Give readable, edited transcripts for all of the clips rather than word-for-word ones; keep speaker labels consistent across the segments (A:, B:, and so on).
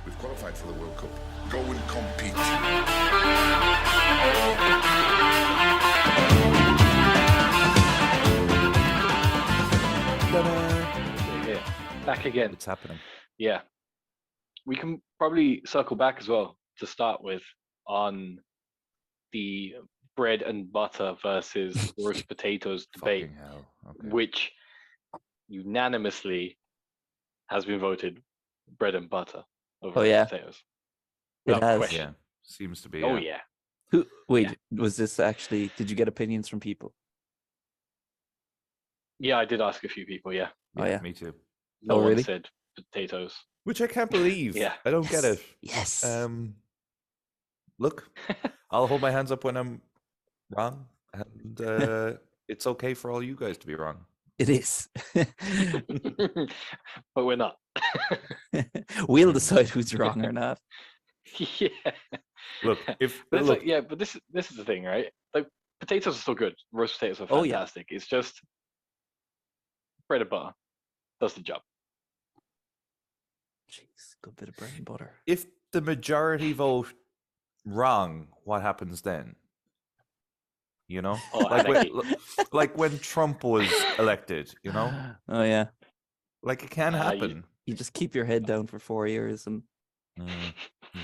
A: We've qualified for the World Cup. Go and compete.
B: We're here. Back again.
C: It's happening.
B: Yeah. We can probably circle back as well to start with on the bread and butter versus roast potatoes debate,
C: Fucking hell. Okay.
B: which unanimously has been voted bread and butter over
D: Oh,
B: roast
D: yeah.
B: potatoes.
D: It
B: Without
D: has.
B: question.
C: Yeah. Seems to be.
B: Oh yeah.
D: Wait, was this actually? Did you get opinions from people?
B: Yeah, I did ask a few people, yeah.
D: Oh, yeah.
C: Me too.
B: No
D: Oh,
B: one
D: really?
B: said potatoes.
C: Which I can't believe.
B: Yeah.
C: I don't get it.
D: Yes.
C: Look, I'll hold my hands up when I'm wrong, and it's okay for all you guys to be wrong.
D: It is.
B: But we're not.
D: We'll decide who's wrong or not.
B: Yeah.
C: Look, if
B: But it's
C: look,
B: like, yeah, but this is the thing, right? Like potatoes are still good. Roast potatoes are
D: Oh, yeah.
B: fantastic. It's just bread and butter does the job.
D: Jeez, good bit of bread and butter.
C: if the majority vote wrong, what happens then? You know,
B: Oh, anarchy.
C: like when Trump was elected. You know,
D: Oh, yeah.
C: like it can
B: You-
C: happen.
D: You just keep your head down for 4 years and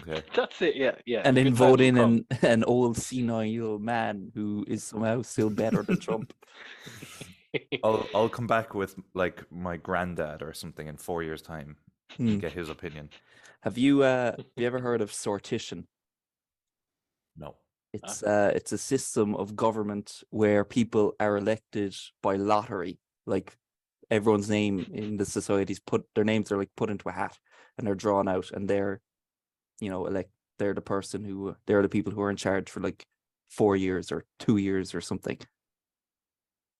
C: Okay.
B: That's it. Yeah, yeah.
D: then
B: Good
D: vote
B: times will
D: in an old senile man who is somehow still better than Trump.
B: come.
C: I'll come back with like my granddad or something in 4 years' time
D: Hmm.
C: and get his opinion.
D: Have you ever heard of sortition?
C: No.
D: It's a system of government where people are elected by lottery. Like everyone's name in the society's their names are like put into a hat and they're drawn out, and they're, they're the people who are in charge for like 4 years or 2 years or something.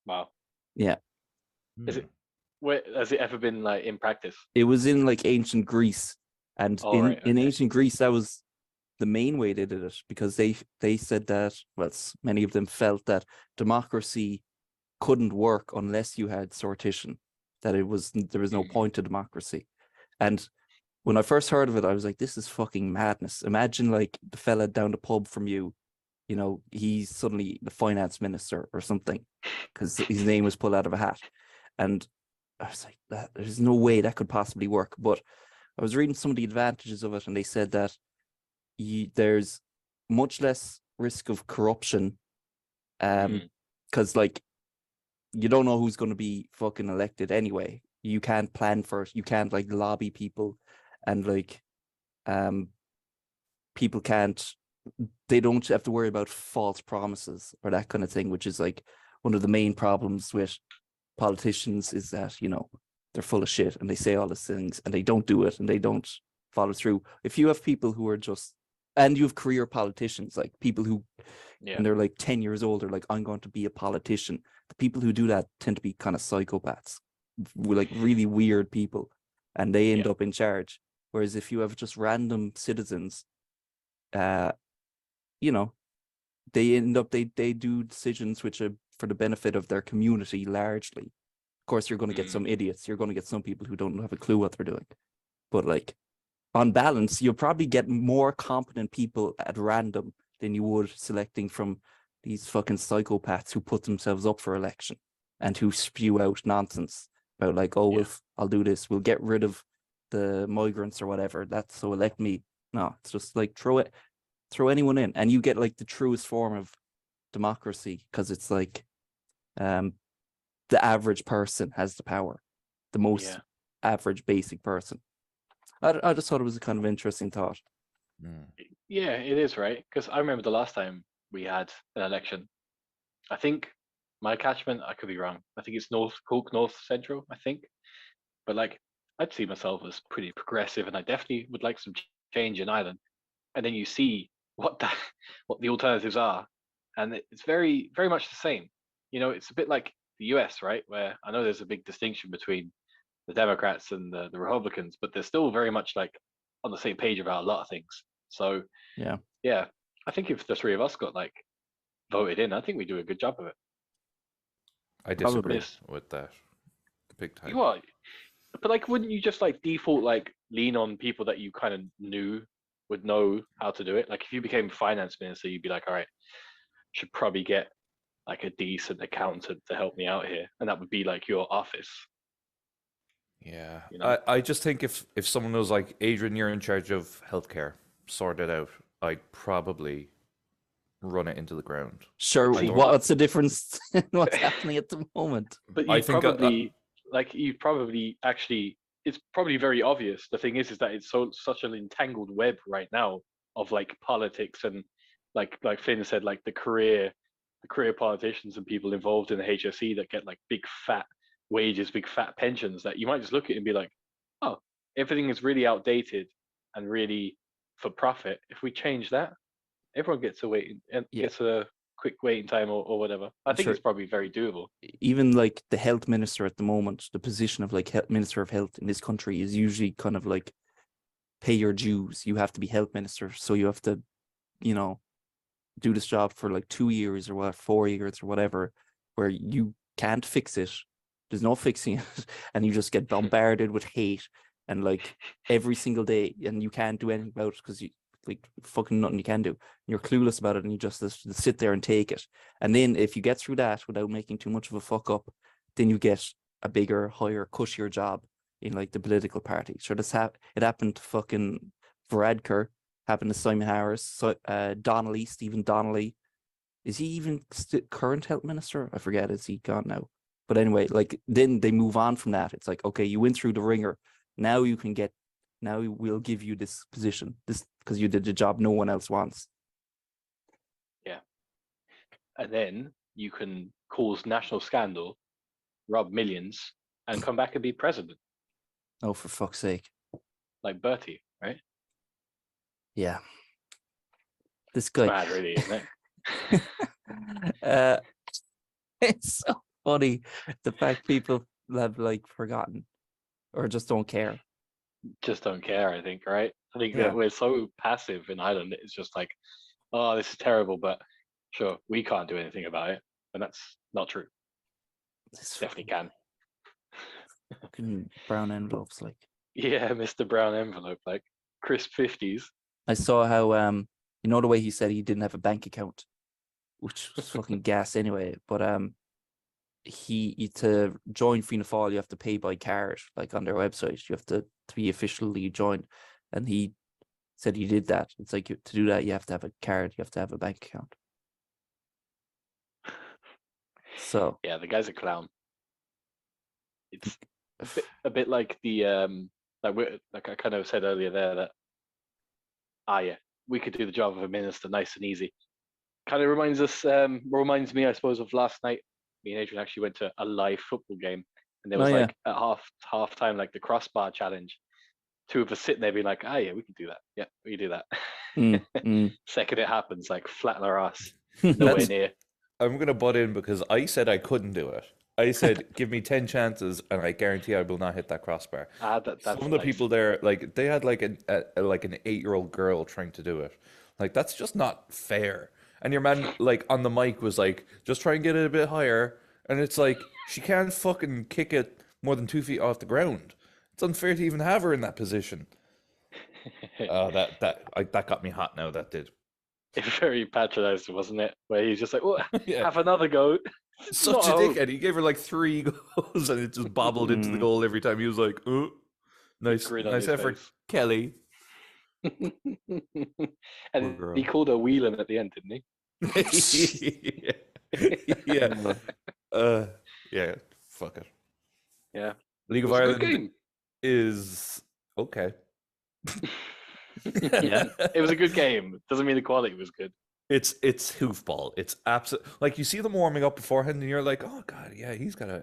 B: Wow.
D: Yeah.
B: Is it? Where has it ever been like in practice?
D: It was in like ancient Greece, and
B: Oh, right,
D: in
B: okay.
D: ancient Greece that was the main way they did it, because they said that, well, many of them felt that democracy couldn't work unless you had sortition, that there was no point to democracy. And when I first heard of it, I was like, this is fucking madness. Imagine like the fella down the pub from you, he's suddenly the finance minister or something because his name was pulled out of a hat. And I was like, there's no way that could possibly work. But I was reading some of the advantages of it, and they said that there's much less risk of corruption, because like you don't know who's going to be fucking elected anyway. You can't plan for it. You can't like lobby people, and like people they don't have to worry about false promises or that kind of thing, which is like one of the main problems with politicians, is that they're full of shit and they say all these things and they don't do it and they don't follow through. If you have people who are just, and you have career politicians, like people who and they're like 10 years old, they're like, I'm going to be a politician. The people who do that tend to be kind of psychopaths, like really weird people, and they end up in charge. Whereas if you have just random citizens, they end up, they do decisions which are for the benefit of their community largely. Of course, you're going to get some idiots. You're going to get some people who don't have a clue what they're doing. But like, on balance, you'll probably get more competent people at random than you would selecting from these fucking psychopaths who put themselves up for election and who spew out nonsense about like, I'll do this. We'll get rid of the migrants or whatever. So elect me. No, it's just like throw anyone in, and you get like the truest form of democracy, because it's like the average person has the power, the most average basic person. I just thought it was a kind of interesting thought.
B: Yeah, it is, right? Because I remember the last time we had an election. I think my catchment, I could be wrong. I think it's North Cork, North Central, I think. But like, I'd see myself as pretty progressive, and I definitely would like some change in Ireland. And then you see what the alternatives are, and it's very, very much the same. It's a bit like the US, right? Where I know there's a big distinction between the Democrats and the Republicans, but they're still very much like on the same page about a lot of things. So yeah, I think if the three of us got like voted in, I think we do a good job of it.
C: I disagree with that big time.
B: Well, But like, wouldn't you just like default like lean on people that you kind of knew would know how to do it? Like, if you became finance minister, you'd be like, all right, should probably get like a decent accountant to help me out here, and that would be like your office.
C: Yeah,
B: You know?
C: I just think if someone was like, Adrian, you're in charge of healthcare, sort it out, I'd probably run it into the ground.
D: Sure,
B: See,
D: what's the difference in what's happening at the moment?
B: But
C: I
B: you
C: think
B: probably like you probably actually it's probably very obvious. The thing is that it's such an entangled web right now of like politics and like Finn said, like the career politicians and people involved in the HSE that get like big fat wages, big fat pensions, that you might just look at it and be like, oh, everything is really outdated and really for profit. If we change that, everyone gets a wait and
D: Yeah.
B: gets a quick waiting time or whatever. I think
D: Sure.
B: it's probably very doable.
D: Even like the health minister at the moment, the position of like minister of health in this country is usually kind of like pay your dues. You have to be health minister, so you have to, you know, do this job for like 2 years or what, 4 years or whatever, where you can't fix it. There's no fixing it, and you just get bombarded with hate and like every single day, and you can't do anything about it because you like fucking nothing you can do. You're clueless about it, and you just sit there and take it. And then if you get through that without making too much of a fuck up, then you get a bigger, higher, cushier job in like the political party. Sure, it happened to fucking Varadkar, happened to Simon Harris, so Donnelly, Stephen Donnelly. Is he even current health minister? I forget. Is he gone now? But anyway, like then they move on from that. It's like, okay, you went through the ringer. Now you can get. Now we'll give you this position, this because you did the job no one else wants.
B: Yeah. And then you can cause national scandal, rob millions, and come back and be president,
D: Oh, for fuck's sake!
B: like Bertie, right?
D: Yeah, this
B: It's
D: guy.
B: mad, really, isn't it?
D: It's so funny the fact people have like forgotten or just don't care.
B: Just don't care, I think, right? I think
D: Yeah.
B: that we're so passive in Ireland. It's just like, oh, this is terrible, but sure, we can't do anything about it. And that's not true.
D: This
B: Definitely can.
D: fucking brown envelopes. Like
B: Yeah, Mr. Brown envelope, like crisp 50s.
D: I saw how you know the way he said he didn't have a bank account, which was fucking gas anyway. But he to join Fianna Fáil, you have to pay by card, like on their website. You have to be officially joined, and he said he did that. It's like to do that, you have to have a card, you have to have a bank account. So
B: Yeah, the guy's a clown. It's a bit like the like I kind of said earlier there that yeah, we could do the job of a minister nice and easy. Kind of reminds me, I suppose, of last night. Me and Adrian actually went to a live football game, and there was like at half time, like the crossbar challenge. Two of us sitting there being like, yeah, we can do that. Yeah, we can do that. Second it happens, like flatten our ass. Nowhere near.
C: I'm gonna butt in because I said I couldn't do it. I said, give me 10 chances, and I guarantee I will not hit that crossbar.
B: That's
C: Some of the
B: nice.
C: people there, like they had like an 8-year-old girl trying to do it. Like that's just not fair. And your man, like on the mic, was like, just try and get it a bit higher. And it's like she can't fucking kick it more than 2 feet off the ground. It's unfair to even have her in that position. That got me hot now. That did.
B: It's very patronizing, wasn't it? Where he's just like, well,
C: Yeah.
B: have another go.
C: Such a dickhead. He gave her like 3 goals and it just bobbled into the goal every time. He was like, oh, nice effort,
B: face.
C: Kelly.
B: And he called her wheeling at the end, didn't
C: he? Yeah. Fuck it.
B: Yeah.
C: League of Ireland is okay.
B: Yeah, it was a good game. Doesn't mean the quality was good.
C: It's hoofball. It's absolute. Like you see them warming up beforehand, and you're like, oh god, yeah, he's got a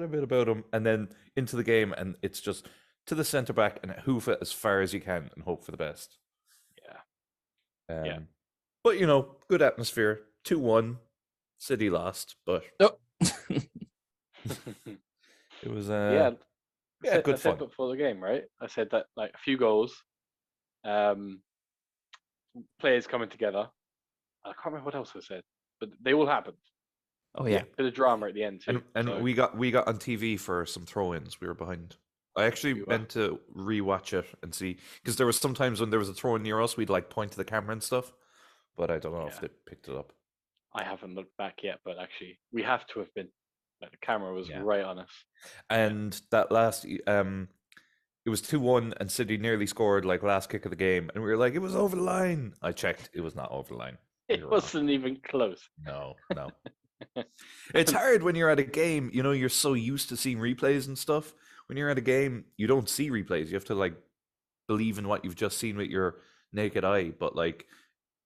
C: bit about him. And then into the game, and it's just to the centre back and hoof it as far as you can and hope for the best.
B: Yeah.
C: But good atmosphere. 2-1. City lost, but it was good
B: I
C: fun.
B: said before the game, right? I said that like a few goals, players coming together. I can't remember what else I said, but they all happened.
D: Oh yeah,
B: bit of drama at the end too.
C: And we got on TV for some throw-ins. We were behind. I actually
B: You,
C: meant to rewatch it and see, because there was sometimes when there was a throw near us, we'd like point to the camera and stuff, but I don't know if
B: Yeah.
C: they picked it up.
B: I haven't looked back yet, but actually, we have to have been. Like the camera was
C: Yeah.
B: right on us.
C: And that last, it was 2-1, and City nearly scored like last kick of the game, and we were like, it was over the line. I checked, it was not over the line.
B: It
C: You're wrong.
B: wasn't even close.
C: No. It's hard when you're at a game, you know, you're so used to seeing replays and stuff. When you're at a game, you don't see replays. You have to like believe in what you've just seen with your naked eye. But like,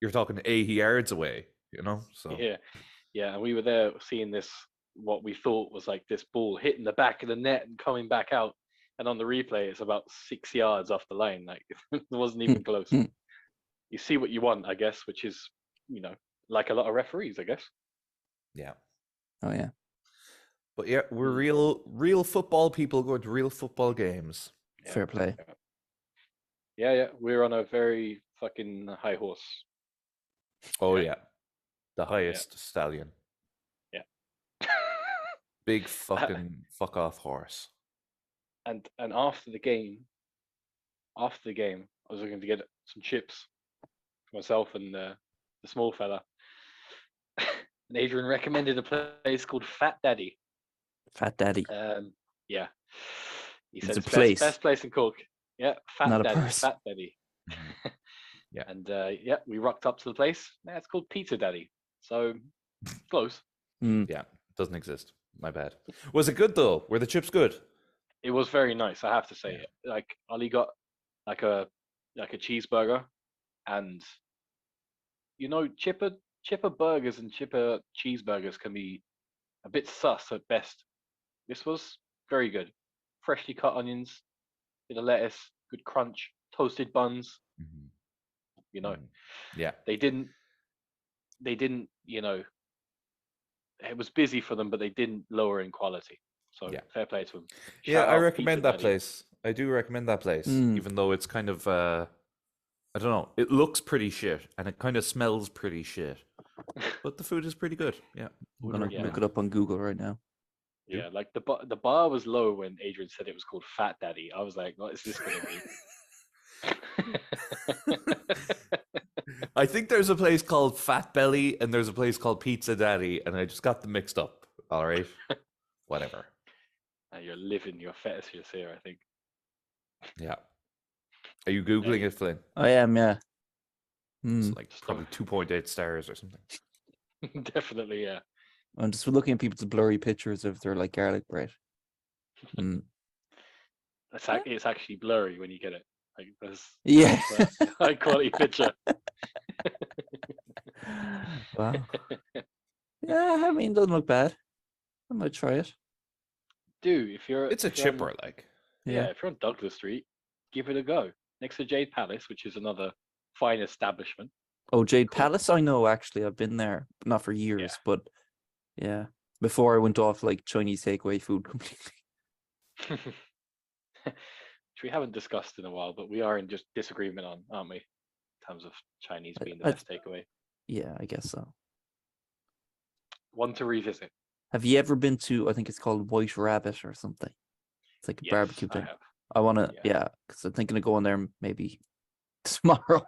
C: you're talking 80 yards away, you know? So
B: Yeah, and we were there seeing this, what we thought was like this ball hitting the back of the net and coming back out. And on the replay, it's about 6 yards off the line. Like it wasn't even close. You see what you want, I guess, which is, you know, like a lot of referees, I guess.
C: yeah.
D: Oh yeah.
C: But yeah, we're
B: Mm.
C: real football people going to real football games.
B: Yeah.
D: Fair play.
B: Yeah, we're on a very fucking high horse.
C: Oh
B: Yeah.
C: yeah. The highest stallion.
B: Yeah.
C: Big fucking fuck off horse.
B: And after the game, I was looking to get some chips for myself and the small fella. And Adrian recommended a place called Fat Daddy.
D: Fat Daddy.
B: Yeah. He
D: It's
B: said
D: a
B: it's
D: place.
B: best place in Cork. Yeah, Fat
D: Not a
B: Daddy,
D: person.
B: Fat Daddy.
C: Mhm. Yeah.
B: And yeah, we rocked up to the place. Yeah, it's called Pizza Daddy. So close.
C: Yeah, doesn't exist. My bad. Was it good though? Were the chips good?
B: It was very nice, I have to say.
C: Yeah.
B: Like Ollie got like a cheeseburger, and you know, chipper burgers and chipper cheeseburgers can be a bit sus at best. This was very good. Freshly cut onions, bit of lettuce, good crunch, toasted buns.
C: Mhm.
B: You know,
C: Mhm. Yeah.
B: they didn't, you know, it was busy for them, but they didn't lower in quality. So
C: Yeah.
B: fair play to them.
C: Yeah,
B: Shout
C: I
B: out
C: recommend
B: Pizza
C: that
B: Daddy.
C: place. I do recommend that place,
D: Mm.
C: even though it's kind of I don't know. It looks pretty shit, and it kind of smells pretty shit, but the food is pretty good. Yeah,
D: I'm
C: would
D: gonna
C: recommend.
D: look it up on Google right now.
B: Yeah, like the bar was low when Adrian said it was called Fat Daddy. I was like, what is this gonna be?
C: I think there's a place called Fat Belly, and there's a place called Pizza Daddy, and I just got them mixed up. All right, whatever.
B: And you're living your fetishes here, I think.
C: Yeah. Are you googling it, Flynn?
D: I am, yeah. Mm.
C: It's like probably 2.8 stars or something.
B: Definitely, yeah.
D: I'm just looking at people's blurry pictures of their like garlic bread. Mm.
B: It's actually blurry when you get it. Like there's
D: Yeah.
B: a high quality picture.
D: Wow. Yeah, I mean, doesn't look bad. I might try it.
B: Dude, if you're
C: It's a
B: if you're on-
C: chipper, like.
B: yeah, if you're on Douglas Street, give it a go. Next to Jade Palace, which is another fine establishment.
D: Oh, Jade
B: Cool.
D: Palace, I know actually. I've been there, not for years, but yeah. Before I went off like Chinese takeaway food completely.
B: Which we haven't discussed in a while, but we are in just disagreement on, aren't we? In terms of Chinese being the
D: I-
B: best takeaway.
D: Yeah, I guess so.
B: One to revisit.
D: Have you ever been to, I think it's called White Rabbit or something? It's like a
B: Yes,
D: barbecue
B: I
D: thing.
B: have.
D: I want to,
B: Yeah.
D: yeah, because I'm thinking of going there maybe tomorrow.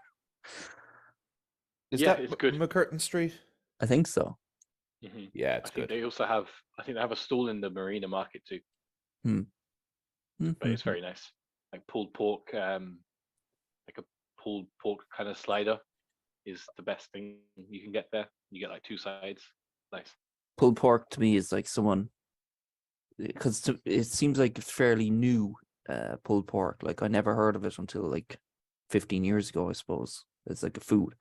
C: Is
B: Yeah,
C: that
B: it's good.
C: McCurtain Street?
D: I think so.
B: Hmm.
C: Yeah,
B: I
C: it's
B: think
C: good.
B: they also have. I think they have a stall in the Marina Market too, but it's
D: Mhm.
B: very nice. Like pulled pork, like a pulled pork kind of slider, is the best thing you can get there. You get like two sides. Nice.
D: Pulled pork to me is like someone, because it seems like it's fairly new, pulled pork. Like I never heard of it until like 15 years ago, I suppose. It's like a food.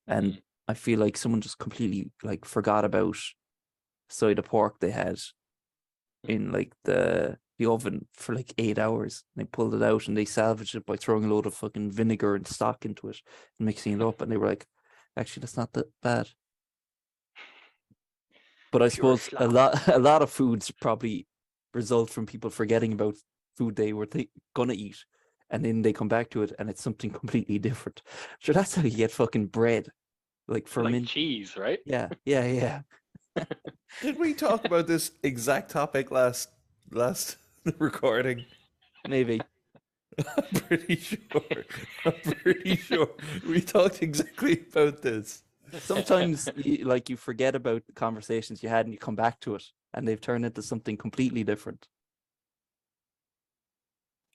D: And
B: Mhm.
D: I feel like someone just completely like forgot about side of pork they had in like the oven for like 8 hours. And they pulled it out and they salvaged it by throwing a load of fucking vinegar and stock into it and mixing it up. And they were like, actually, that's not that bad. But I
B: Pure
D: suppose
B: slop.
D: a lot of foods probably result from people forgetting about food they were gonna eat, and then they come back to it and it's something completely different. So that's how you get fucking bread, like
B: Like
D: ferment.
B: cheese, right?
D: Yeah.
C: Did we talk about this exact topic last recording?
D: Maybe.
C: I'm pretty sure. I'm pretty sure we talked exactly about this.
D: Sometimes you forget about the conversations you had and you come back to it and they've turned into something completely different.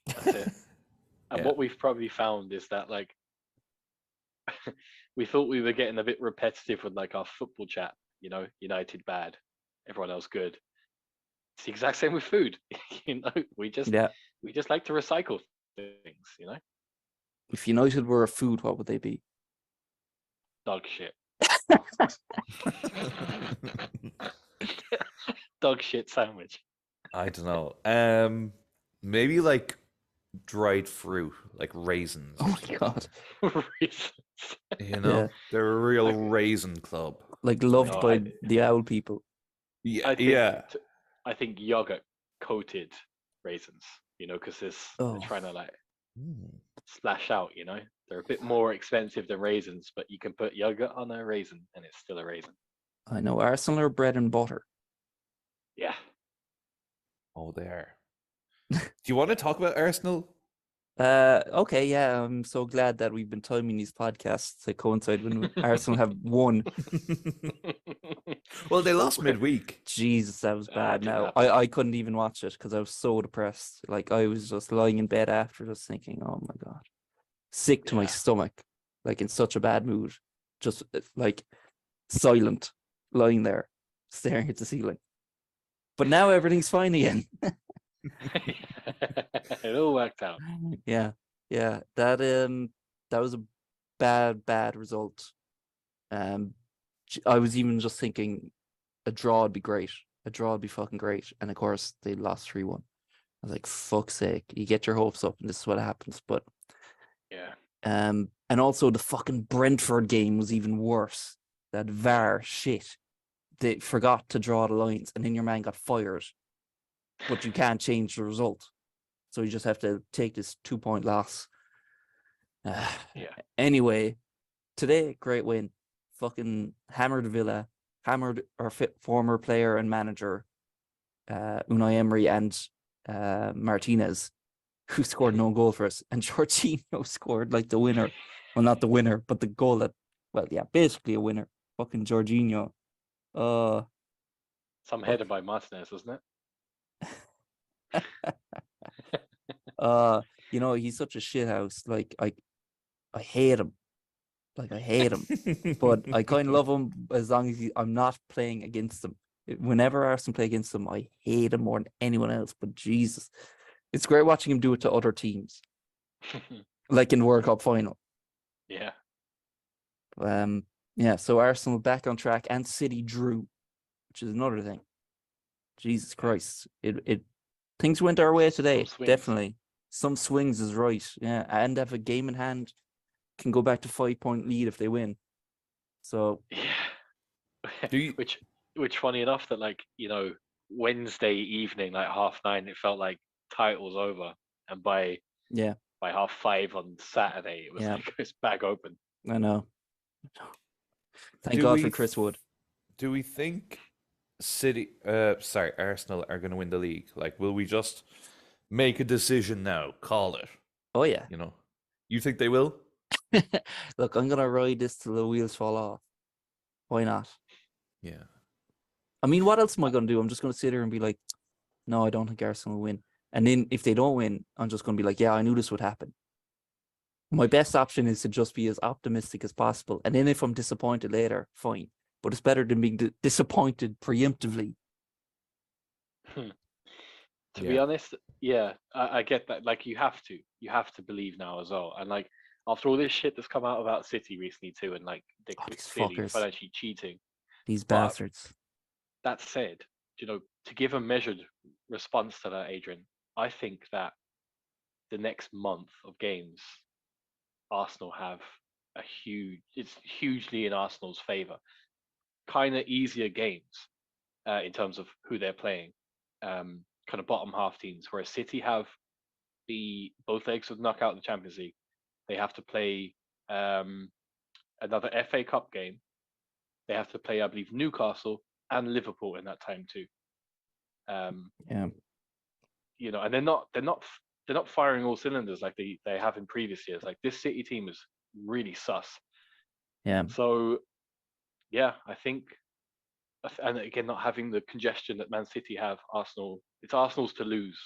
B: That's it. And
C: Yeah.
B: what we've probably found is that like we thought we were getting a bit repetitive with like our football chat, United bad, everyone else good. It's the exact same with food. We just
D: Yeah.
B: like to recycle things.
D: If United were a food, what would they be?
B: Dog shit. Dog shit sandwich.
C: I don't know. Maybe like dried fruit, like raisins.
D: Oh
C: Or
D: my
C: something.
D: god.
B: Raisins.
C: Yeah. They're a real
B: Like-
C: raisin club.
D: Like loved
B: No,
D: by the owl people.
C: Yeah,
B: I think
C: yeah.
B: I think yogurt coated raisins, because they're
D: Oh.
B: trying to like
C: Mm.
B: splash out, They're a bit more expensive than raisins, but you can put yogurt on a raisin and it's still a raisin.
D: I know. Arsenal are bread and butter.
B: Yeah.
C: Oh, there. Do you want to talk about Arsenal?
D: Okay, yeah. I'm so glad that we've been timing these podcasts to coincide when Arsenal have won.
C: Well, they lost midweek.
D: Jesus, that was bad.
B: didn't
D: Now
B: happen.
D: I couldn't even watch it because I was so depressed. Like I was just lying in bed after, just thinking, "Oh my god," sick to my
B: Yeah.
D: stomach, like in such a bad mood, just like silent, lying there, staring at the ceiling. But now everything's fine again.
B: It all worked out.
D: Yeah, yeah. That was a bad result. I was even just thinking a draw would be great. A draw would be fucking great. And of course they lost 3-1. I was like, fuck's sake, you get your hopes up and this is what happens. But
B: Yeah.
D: and also the fucking Brentford game was even worse. That VAR shit. They forgot to draw the lines and then your man got fired. But you can't change the result. So you just have to take this 2-point loss.
B: Yeah.
D: Anyway, today, great win. Fucking hammered Villa, hammered our former player and manager, Unai Emery and Martinez, who scored no goal for us. And Jorginho scored like the winner. Well, not the winner, but the goal that, well, yeah, basically a winner. Fucking Jorginho.
B: Some header by Martinez, wasn't it?
D: He's such a shithouse. Like I hate him. Like I hate him. But I kind of love him as long as I'm not playing against him. Whenever Arsenal play against him, I hate him more than anyone else. But Jesus, it's great watching him do it to other teams, like in the World Cup final.
B: Yeah.
D: Yeah. So Arsenal back on track, and City drew, which is another thing. Jesus Christ, it things went our way today.
B: swings.
D: Definitely, some swings is right. Yeah, and have a game in hand, can go back to 5-point lead if they win. So
B: Yeah.
C: Do you-
B: Which funny enough that like, Wednesday evening, like 9:30, it felt like title's over. And by 5:30 on Saturday, it was
D: Yeah.
B: like it's back open.
D: I know. Thank
C: Do
D: God
C: we
D: for Chris Wood.
C: Do we think Arsenal are going to win the league? Like, will we just make a decision now? Call it.
D: Oh yeah.
C: You think they will?
D: Look, I'm gonna ride this till the wheels fall off. Why not?
C: Yeah.
D: I mean, what else am I gonna do? I'm just gonna sit here and be like, no, I don't think Arsenal will win. And then if they don't win, I'm just gonna be like, yeah, I knew this would happen. My best option is to just be as optimistic as possible. And then if I'm disappointed later, fine. But it's better than being disappointed preemptively.
B: To be honest, yeah, I get that. Like you have to believe now as well. And like after all this shit that's come out about City recently too, and like they're
D: These
B: clearly
D: fuckers.
B: financially cheating.
D: These
B: But-
D: bastards.
B: That said, to give a measured response to that, Adrian, I think that the next month of games, Arsenal have it's hugely in Arsenal's favour. Kind of easier games in terms of who they're playing, kind of bottom half teams. Whereas City have both legs of knockout in the Champions League. They have to play another FA Cup game. They have to play, I believe, Newcastle and Liverpool in that time too.
D: Yeah.
B: And they're not they're not firing all cylinders like they have in previous years. Like this City team is really sus.
D: Yeah.
B: So yeah, I think, and again, not having the congestion that Man City have, Arsenal. It's Arsenal's to lose,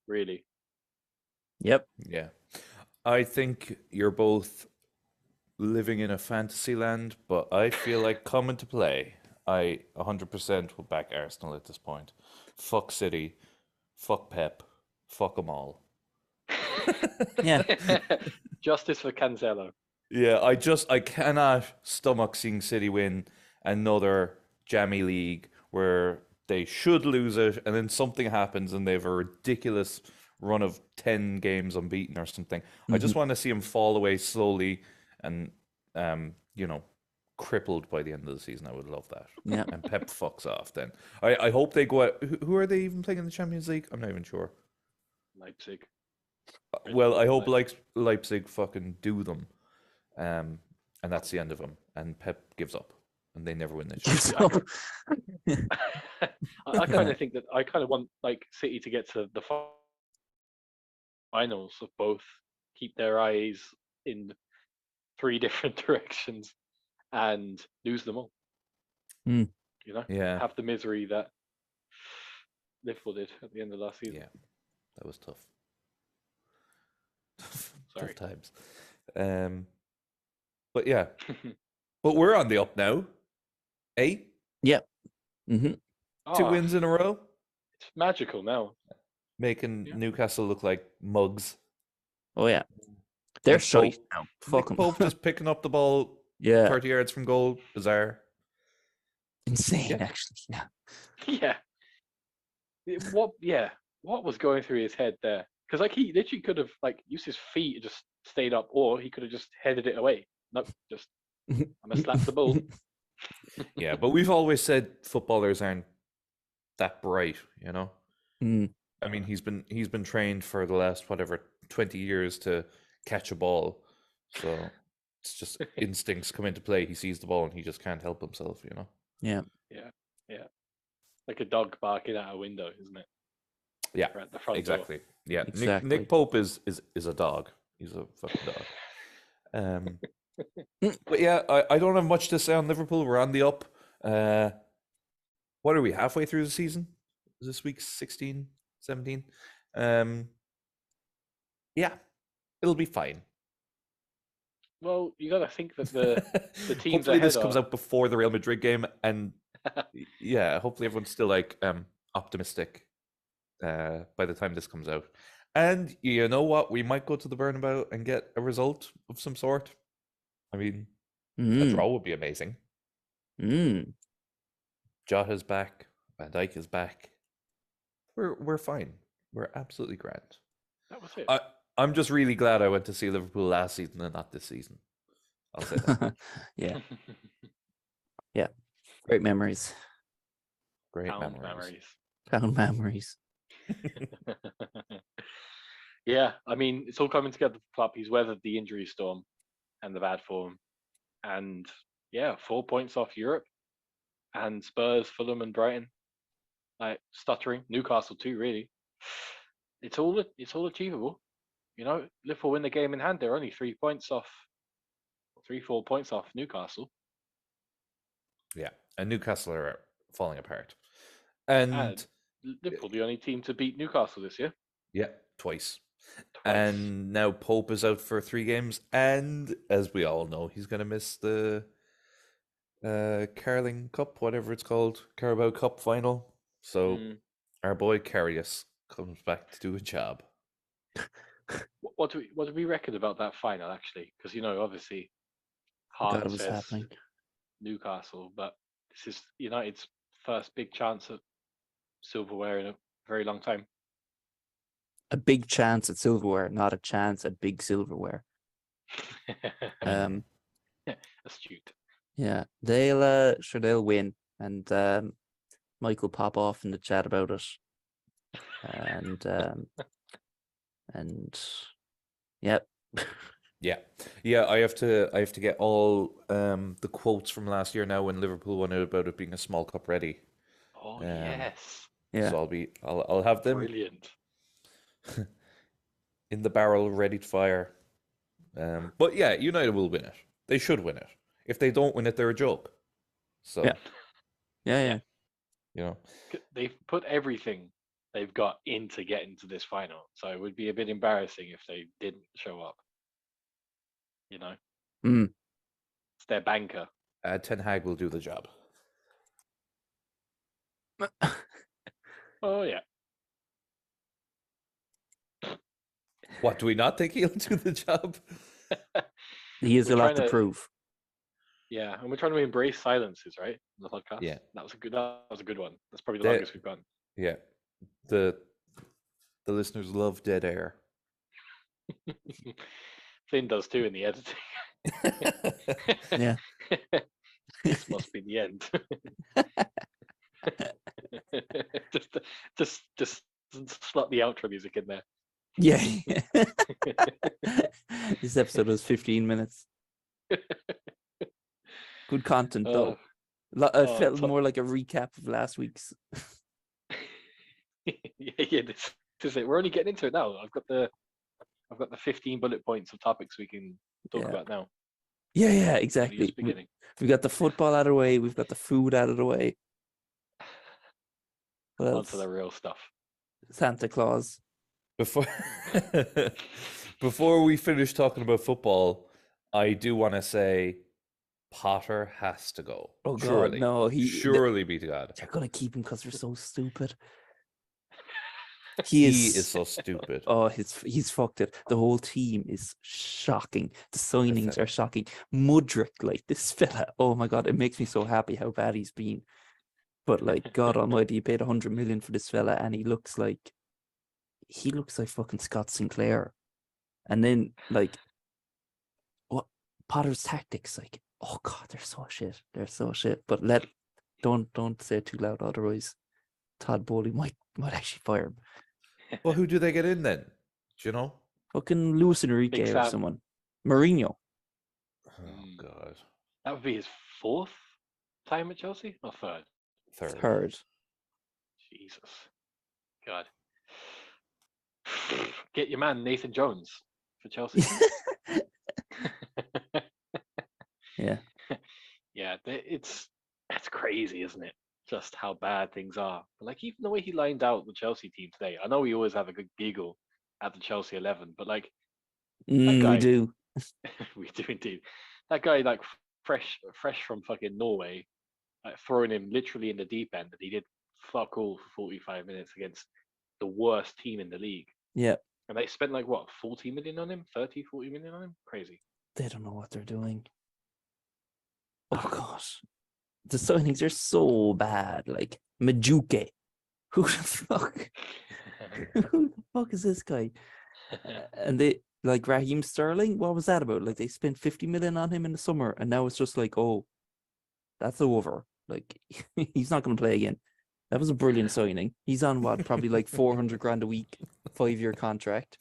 B: really.
D: Yep.
C: Yeah. I think you're both living in a fantasy land, but I feel like coming to play, I 100% will back Arsenal at this point. Fuck City, fuck Pep, fuck them all.
D: Yeah.
B: Justice for Cancelo.
C: Yeah, I cannot stomach seeing City win another jammy league where they should lose it and then something happens and they have a ridiculous run of 10 games unbeaten or something. I just want to see them fall away slowly and crippled by the end of the season. I would love that.
D: Yeah.
C: And Pep fucks off then. I hope they go out. Who are they even playing in the Champions League? I'm not even sure.
B: Leipzig.
C: Well, I hope Leipzig fucking do them. And that's the end of them. And Pep gives up. And they never win the Champions League.
B: I kind of think that I kind of want like City to get to the finals of both, keep their eyes in 3 different directions and lose them all.
D: Mm.
B: You know,
C: Yeah.
B: have the misery that Liverpool did at the end of last season.
C: Yeah. That was tough.
B: Sorry.
C: Tough times. But yeah. But we're on the up now. 8?
D: Yep. Mm-hmm.
C: 2
B: Ah,
C: wins in a row.
B: it's magical now.
C: Making
B: Yeah.
C: Newcastle look like mugs.
D: Oh yeah. They're
C: Nick
D: shite
C: Pope-
D: now.
C: Nick
D: Fuck 'em.
C: Pope just picking up the ball
D: Yeah.
C: 30 yards from goal. Bizarre.
D: Insane,
C: Yeah.
D: actually. Yeah.
B: Yeah. What was going through his head there? Because like he literally could have like used his feet and just stayed up, or he could have just headed it away. Nope, just I'm gonna slap the ball.
C: Yeah, but we've always said footballers aren't that bright, you know?
D: Mm.
C: I mean, he's been trained for the last 20 years to catch a ball. So it's just instincts come into play. He sees the ball and he just can't help himself, you know?
D: Yeah.
B: Yeah, like a dog barking at a window, isn't it?
C: Yeah,
B: Or at the front door.
C: exactly. Yeah,
D: Exactly.
C: Nick Pope is a dog. He's a fucking dog. But yeah, I don't have much to say on Liverpool. We're on the up. What are we, halfway through the season? Is this week 16, 17? Yeah, it'll be fine.
B: Well, you got to think that the teams
C: Hopefully this
B: ahead
C: comes
B: are-
C: out before the Real Madrid game, and yeah, hopefully everyone's still like optimistic by the time this comes out. And you know what? We might go to the Bernabeu and get a result of some sort. I mean, a
D: Mm.
C: draw would be amazing.
D: Mm.
C: Jota's back. Van Dijk is back. We're fine. We're absolutely grand.
B: that was it.
C: I'm just really glad I went to see Liverpool last season and not this season. I'll say that.
D: Yeah. Great memories.
C: Great
B: Pound
C: memories.
D: Pound memories.
B: Yeah, I mean, it's all coming together for Klopp. He's weathered the injury storm and the bad form, and yeah, 4 points off Europe, and Spurs, Fulham, and Brighton, like stuttering. Newcastle too, really. It's all achievable. You know, Liverpool win the game in hand. They're only 3 points off, 4 points off Newcastle.
C: Yeah, and Newcastle are falling apart. And
B: And Liverpool, the only team to beat Newcastle this year.
C: yeah, twice.
B: Twice.
C: And now Pope is out for 3 games, and as we all know, he's going to miss the Carling Cup, whatever it's called, Carabao Cup final. So
B: Mm.
C: our boy Karius comes back to do a job.
B: What do we reckon about that final actually? Because you know, obviously,
D: God,
B: Hart
D: it was
B: says
D: happening.
B: Newcastle, but this is United's first big chance at silverware in a very long time.
D: A big chance at silverware, not a chance at big silverware.
B: Astute.
D: Yeah, they'll win, and Mike will pop off in the chat about it, and yep.
C: Yeah. I have to get all the quotes from last year now when Liverpool won it about it being a small cup ready.
B: Oh yes,
D: Yeah.
C: So I'll have them.
B: brilliant.
C: in the barrel, ready to fire. But yeah, United will win it. They should win it. If they don't win it, they're a joke. So,
D: Yeah. Yeah.
C: you know,
B: They've put everything they've got into getting to this final, so it would be a bit embarrassing if they didn't show up. You know,
D: Mm.
B: it's their banker.
C: Ten Hag will do the job.
B: Oh yeah.
C: What, do we not think he'll do the job?
D: He is
B: We're
D: a lot
B: trying
D: to
B: to-
D: prove.
B: Yeah, and we're trying to embrace silences, right? On the podcast.
C: Yeah.
B: That was a good one. That's probably the
C: They-
B: longest we've gone.
C: Yeah. The listeners love dead air.
B: Flynn does too in the editing.
D: Yeah.
B: This must be the end. just slot the outro music in there.
D: Yeah. This episode was 15 minutes. Good content though. It felt more like a recap of last week's.
B: Yeah, this is it. We're only getting into it now. I've got the 15 bullet points of topics we can talk
D: Yeah.
B: about now.
D: Yeah,
B: Only just
D: exactly.
B: beginning.
D: We've got the football out of the way. We've got the food out of the way. What
B: Onto
D: else?
B: the real stuff.
D: Santa Claus.
C: Before before we finish talking about football, I do want to say Potter has to go.
D: Oh God,
C: surely.
D: no!
C: Surely be to God.
D: They're gonna keep him because they're so stupid.
C: He is so stupid.
D: Oh, he's fucked it. The whole team is shocking. The signings
C: Pathetic.
D: are shocking. Mudrick, like this fella. Oh my God, it makes me so happy how bad he's been. But like, God Almighty, you paid 100 million for this fella, and he looks like fucking Scott Sinclair. And then like, what Potter's tactics? Like, oh God, they're so shit. They're so shit. But don't say it too loud, otherwise Todd Bowley might actually fire him.
C: Well, who do they get in then? Do you know?
D: Fucking Luis Enrique
B: Big
D: or
B: Sam.
D: someone. Mourinho.
C: Oh God.
B: That would be his fourth time at Chelsea, or third?
C: Third.
B: Jesus, God. Get your man Nathan Jones for Chelsea.
D: Yeah.
B: Yeah, it's crazy, isn't it? Just how bad things are. But like, even the way he lined out the Chelsea team today, I know we always have a good giggle at the Chelsea 11, but like, guy-
D: We do.
B: we do indeed. That guy, like, fresh from fucking Norway, like, throwing him literally in the deep end, and he did fuck all for 45 minutes against the worst team in the league.
D: Yeah.
B: And they spent like what, 40 million on him? 30, 40 million on him? Crazy.
D: They don't know what they're doing. Oh gosh. The signings are so bad. Like Majuke. Who the fuck? Who the fuck is this guy? And they like Raheem Sterling. What was that about? Like they spent 50 million on him in the summer, and now it's just like, oh, that's over. Like he's not going to play again. That was a brilliant signing. He's on what? Probably like 400 grand a week, 5-year contract.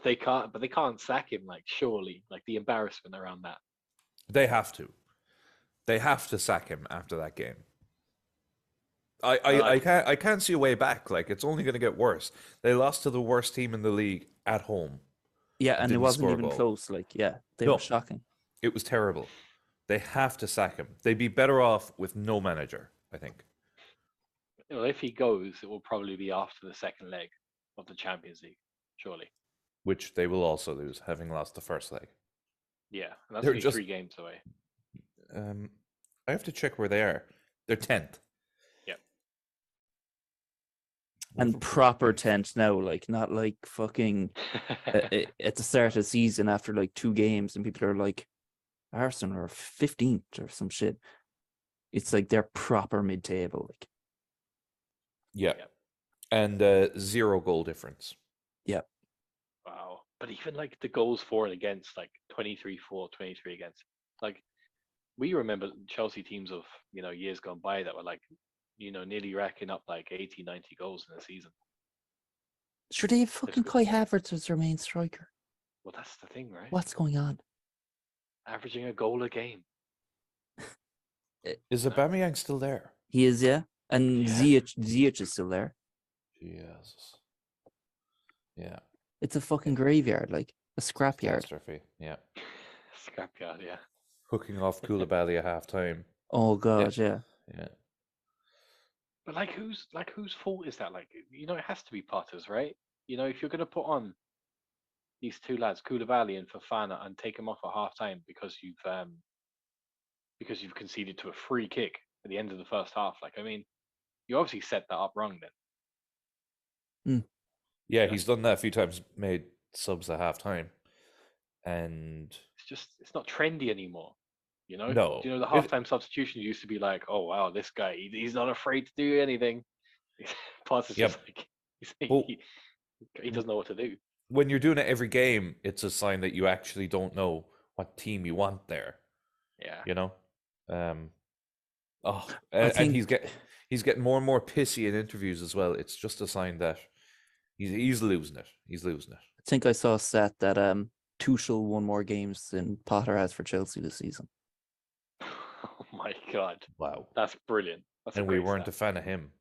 B: They can't sack him, like, surely. Like, the embarrassment around that.
C: They have to. They have to sack him after that game. I can't see a way back. Like, it's only going to get worse. They lost to the worst team in the league at home.
D: Yeah, and it
C: Didn't
D: wasn't
C: score a
D: even
C: goal.
D: close. Like, yeah, they
C: No.
D: were shocking.
C: It was terrible. They have to sack him. They'd be better off with no manager, I think.
B: Well, if he goes, it will probably be after the second leg of the Champions League, surely.
C: Which they will also lose, having lost the first leg.
B: Yeah, and that's
C: They're
B: only
C: just-
B: 3 games away.
C: I have to check where they are. They're 10th.
B: Yep.
D: And proper tent now, like not like fucking at the start of the season after like 2 games, and people are like, Arsenal are 15th or some shit. It's like they're proper mid-table. Like,
C: Yeah.
B: Yep.
C: And 0 goal difference.
B: Wow. But even like the goals for and against, like 23-4, 23 against. Like, we remember Chelsea teams of, years gone by that were like, nearly racking up like 80, 90 goals in a season.
D: sure, they have fucking Kai Havertz as their main striker.
B: Well, that's the thing, right?
D: What's going on?
B: Averaging a goal a game.
C: Is Aubameyang still there?
D: He is, yeah. And
B: Yeah.
D: Ziyech is still there.
C: Jesus. Yeah.
D: It's a fucking graveyard, like a scrapyard.
C: Catastrophe. Yeah.
B: Scrapyard, yeah.
C: Hooking off Koulibaly at half time.
D: Oh god, yeah.
C: Yeah.
B: But like, whose fault is that? Like, it has to be Potter's, right? If you're gonna put on these two lads, Koulibaly and Fofana, and take them off at half time because you've conceded to a free kick at the end of the first half. Like, I mean, you obviously set that up wrong then.
C: Yeah,
B: Yeah.
C: he's done that a few times, made subs at half time. And
B: It's not trendy anymore.
C: no.
B: The halftime substitution used to be like, oh wow, this guy, he's not afraid to do anything. Potter's
C: Yep.
B: just like
C: Well,
B: he doesn't know what to do.
C: when you're doing it every game, it's a sign that you actually don't know what team you want there.
B: Yeah.
C: And he's getting more and more pissy in interviews as well. It's just a sign that he's losing it. He's losing it.
D: I think I saw a stat that Tuchel won more games than Potter has for Chelsea this season.
B: Oh my god.
C: Wow.
B: That's brilliant. That's
C: And
B: a
C: we
B: great
C: weren't
B: stat.
C: a fan of him.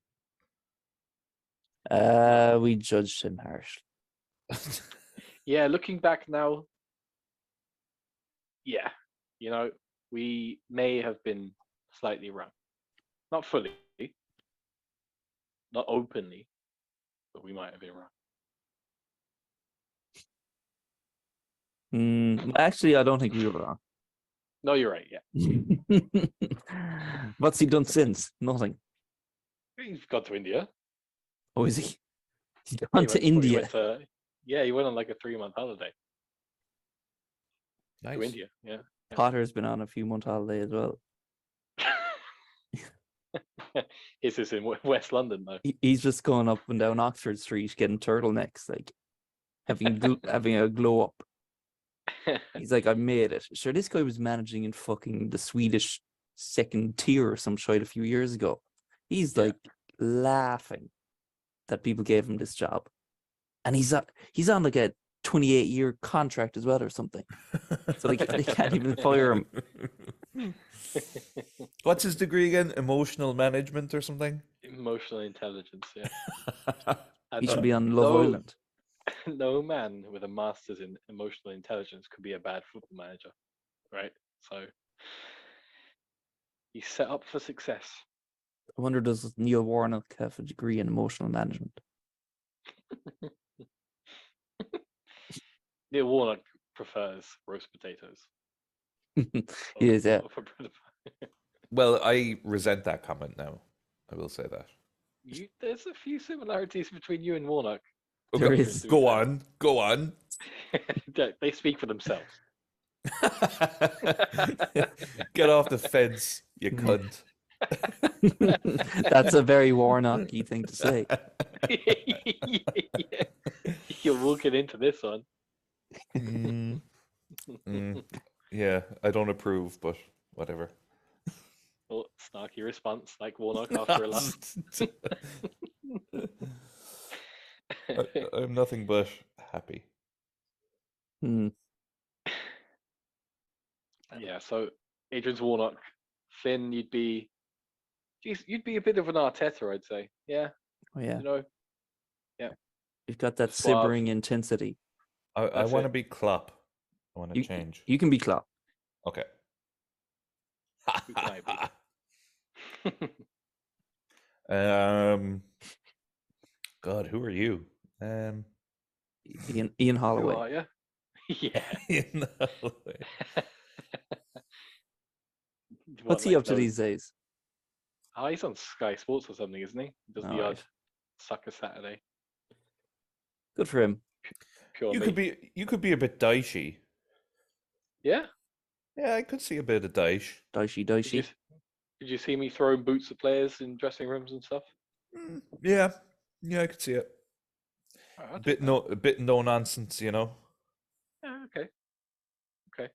D: We judged him harshly.
B: Yeah, looking back now, yeah, we may have been slightly wrong. Not fully, not openly, but we might have been wrong.
D: Actually, I don't think we were wrong.
B: No, you're right. Yeah,
D: What's he done since? Nothing.
B: he's gone to India.
D: Oh, is he? He's
B: He
D: gone to
B: went- he
D: India.
B: went to- yeah, he went on like a 3-month holiday
C: Nice.
B: to India. Yeah.
D: Potter's been on a few month holiday as well.
B: This is in West London though.
D: He's just going up and down Oxford Street getting turtlenecks, like having a glow up. He's like, I made it. Sure, this guy was managing in fucking the Swedish second tier or some shit a few years ago. He's
B: Yeah.
D: like laughing that people gave him this job, and he's on like a 28-year contract as well or something. So they can't even fire him.
C: What's his degree again? Emotional management or something?
B: Emotional intelligence. Yeah.
D: He
B: And
D: should be on Love Island.
B: no man with a master's in emotional intelligence could be a bad football manager, right? So he's set up for success.
D: I wonder, does Neil Warnock have a degree in emotional management?
B: Neil Warnock prefers roast potatoes.
D: He is, yeah.
B: over bread.
C: Well, I resent that comment now. I will say that.
B: There's a few similarities between you and Warnock.
D: There
C: Okay,
D: is.
C: Go on. Go on.
B: They speak for themselves.
C: Get off the fence, you cunt.
D: That's a very Warnocky thing to say.
B: Yeah. You're walking into this one.
C: Mm. Yeah, I don't approve, but whatever.
B: Oh, snarky response, like Warnock after a loss.
C: I'm nothing but happy.
D: Hmm.
B: Yeah, so Adrian's Warnock. Finn, you'd be a bit of an Arteta, I'd say. Yeah,
D: Oh yeah, you've got that
B: Suave.
D: simmering intensity.
C: I
B: That's
C: want to
B: it.
C: be Klopp. I want to
D: You-
C: change.
D: You can be Klopp.
C: Okay.
B: Who can I be?
C: God, who are you?
D: Ian
B: Who
D: Holloway.
B: are you? Yeah.
D: What's he up to these days?
B: Oh, he's on Sky Sports or something, isn't he? Does the odd
D: Alright.
B: sucker Saturday.
D: Good for him.
B: Pure
C: You
B: me.
C: could be a bit dicey.
B: Yeah.
C: Yeah, I could see a bit of dice.
D: Dicey,
B: Did you,
D: dicey.
B: did you see me throwing boots at players in dressing rooms and stuff?
C: Yeah, I could see it.
B: Alright, I'll
C: A
B: take that.
C: bit no nonsense, you know.
B: Yeah, okay.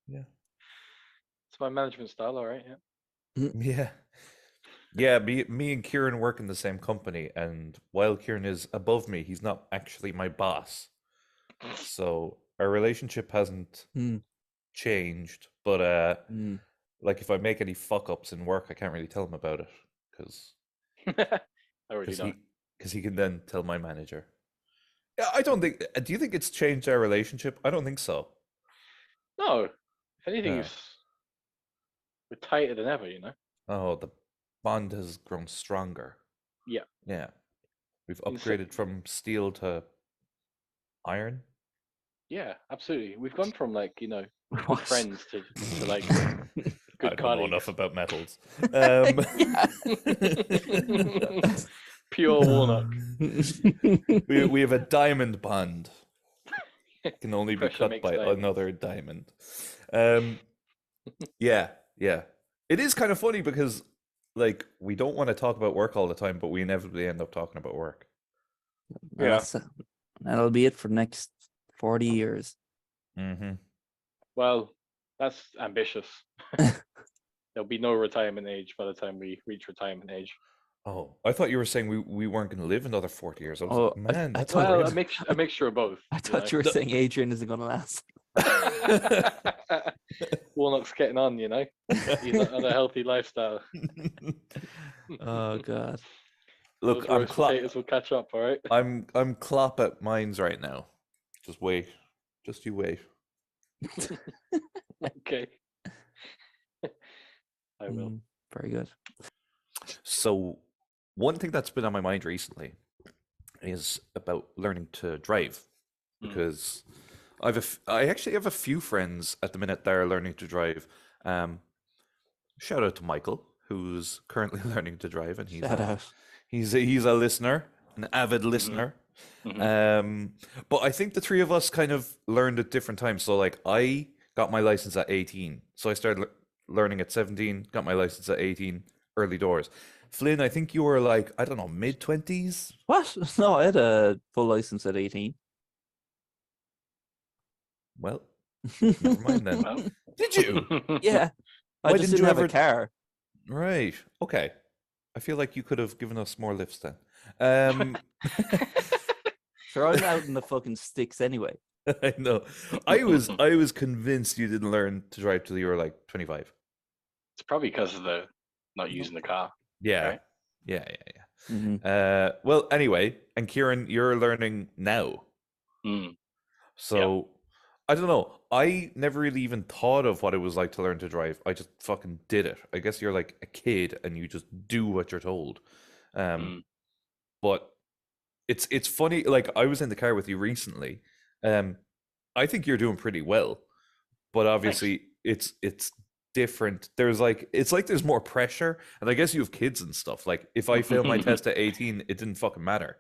C: Yeah.
B: It's my management style, all right. Yeah.
C: Yeah. Yeah, me and Kieran work in the same company, and while Kieran is above me, he's not actually my boss. So our relationship hasn't
D: Hmm.
C: changed, but
D: Hmm.
C: like if I make any fuck ups in work, I can't really tell him about it because
B: I already know.
C: because he can then tell my manager. Yeah, I don't think. Do you think it's changed our relationship? I don't think so.
B: No, if anything,
C: No.
B: we're tighter than ever.
C: Oh, the bond has grown stronger.
B: Yeah.
C: Yeah. We've
B: Insa-
C: upgraded from steel to iron.
B: Yeah, absolutely. We've gone from like good
D: What?
B: friends to like
C: I
B: good
C: don't know enough
B: colleagues.
C: about metals.
D: Yeah.
B: Pure walnut.
C: We have a diamond bond. Can only be
B: Pressure
C: cut
B: makes
C: by
B: diamonds.
C: another diamond. Yeah. It is kind of funny because like we don't want to talk about work all the time, but we inevitably end up talking about work.
B: Yeah.
D: That'll be it for the next 40 years.
C: Mm-hmm.
B: Well, that's ambitious. There'll be no retirement age by the time we reach retirement age.
C: Oh, I thought you were saying we weren't going to live another 40 years. I was
D: Oh,
C: like, man,
D: I
C: that's
D: thought-
B: Well,
C: grim.
B: a mixture of both.
D: I thought you were saying Adrian isn't going to last.
B: Walnut's getting on, He's on a healthy lifestyle.
D: Oh, God.
C: Look,
B: Those
C: I'm
B: roast potatoes will catch up, all right?
C: I'm clop at mines right now. Just wait. Just you wait.
B: Okay. I will.
D: Very good.
C: So, one thing that's been on my mind recently is about learning to drive, because I actually have a few friends at the minute that are learning to drive. Shout out to Michael, who's currently learning to drive, and
D: Shout out.
C: he's a listener, an avid listener. But I think the three of us kind of learned at different times. So like I got my license at 18, so I started learning at 17, got my license at 18, early doors. Flynn, I think you were like, I don't know, mid-20s?
D: What? No, I had a full license at 18.
C: Well, never mind then.
B: Well.
C: Did you?
D: Yeah.
C: Why
D: I just
C: didn't
D: didn't
C: you
D: have
C: ever-
D: a car.
C: Right. Okay. I feel like you could have given us more lifts then.
D: Sure, I'm out in the fucking sticks anyway.
C: I know. I was convinced you didn't learn to drive till you were like 25.
B: It's probably because of the not using the car.
C: Yeah.
B: Right.
C: Yeah.
D: Mhm.
C: Well, anyway, and Kieran, you're learning now.
B: Mm.
C: So I don't know. I never really even thought of what it was like to learn to drive. I just fucking did it. I guess you're like a kid and you just do what you're told. But it's funny. Like I was in the car with you recently. I think you're doing pretty well, but obviously it's different. There's like there's more pressure, and I guess you have kids and stuff. Like if I failed my test at 18, it didn't fucking matter.